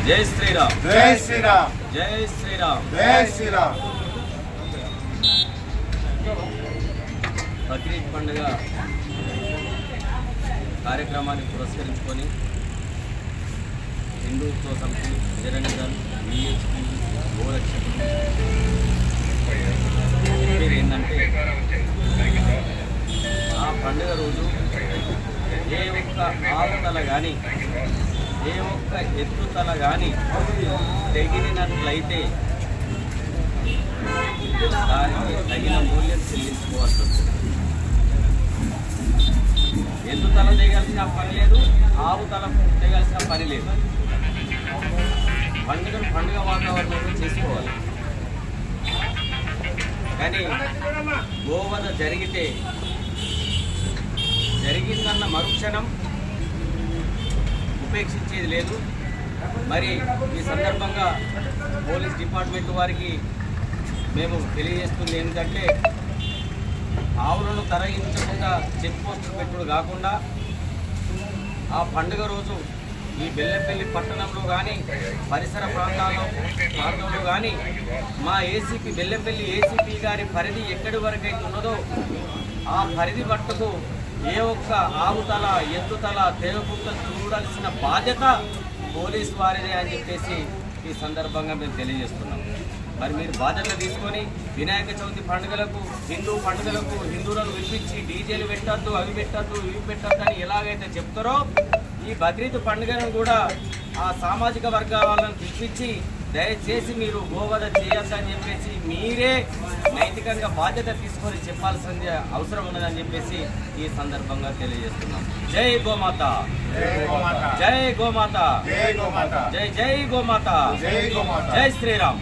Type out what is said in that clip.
జై శ్రీరామ్. జై శ్రీరామ్. జై శ్రీరామ్. జై శ్రీరామ్. బక్రీద్ పండుగ కార్యక్రమాన్ని పురస్కరించుకొని హిందుత్వ సమితి, నిరంజన్, విహెచ్పి, గోరక్షకులు ఏంటంటే ఆ పండుగ రోజు ఏ ఒక్క ఆవుతల కానీ ఏ ఒక్క ఎత్తుతల కానీ తెగినట్లయితే దానికి తగిన మూల్యం చెల్లించుకోవాల్సి వస్తుంది. ఎత్తుతల తెగాల్సిన పని లేదు, ఆవుతల తెగాల్సిన పని లేదు. పండుగను పండుగ వాతావరణంలో చేసుకోవాలి. కానీ గోవధ జరిగిందన్న మరుక్షణం ఉపేక్షించేది లేదు. మరి ఈ సందర్భంగా పోలీస్ డిపార్ట్మెంట్ వారికి మేము తెలియజేస్తుంది ఏంటంటే, ఆవులను తరలించకుండా చెక్ పోస్టులు పెట్టుడు కాకుండా ఆ పండుగ రోజు ఈ బెల్లంపల్లి పట్టణంలో కానీ పరిసర ప్రాంతంలో కానీ మా ఏసీపీ బెల్లంపల్లి ఏసీపీ గారి పరిధి ఎక్కడి వరకైతే ఉన్నదో ఆ పరిధి మట్టుకు ఏ ఒక్క ఆవుతల ఎత్తుతల తెగకుండా చూడాల్సిన బాధ్యత పోలీస్ వారిదే అని చెప్పేసి ఈ సందర్భంగా మేము తెలియజేస్తున్నాం. మరి మీరు బాధ్యత తీసుకొని వినాయక చవితి పండుగలకు, హిందూ పండుగలకు హిందువులను వినిపించి డీజేలు పెట్టద్దు, అవి పెట్టద్దు, ఇవి పెట్టద్దు అని ఎలాగైతే చెప్తారో ఈ బక్రీద్ పండుగను కూడా ఆ సామాజిక వర్గాలను పిలిపించి దయచేసి మీరు గోవధ చేయొద్దని చెప్పేసి మీరే నైతికంగా బాధ్యత తీసుకొని చెప్పాల్సిన అవసరం ఉన్నదని చెప్పేసి ఈ సందర్భంగా తెలియజేస్తున్నాం. జై గోమాత. జై గోమాత. జై జై గోమాత. జై శ్రీరామ్.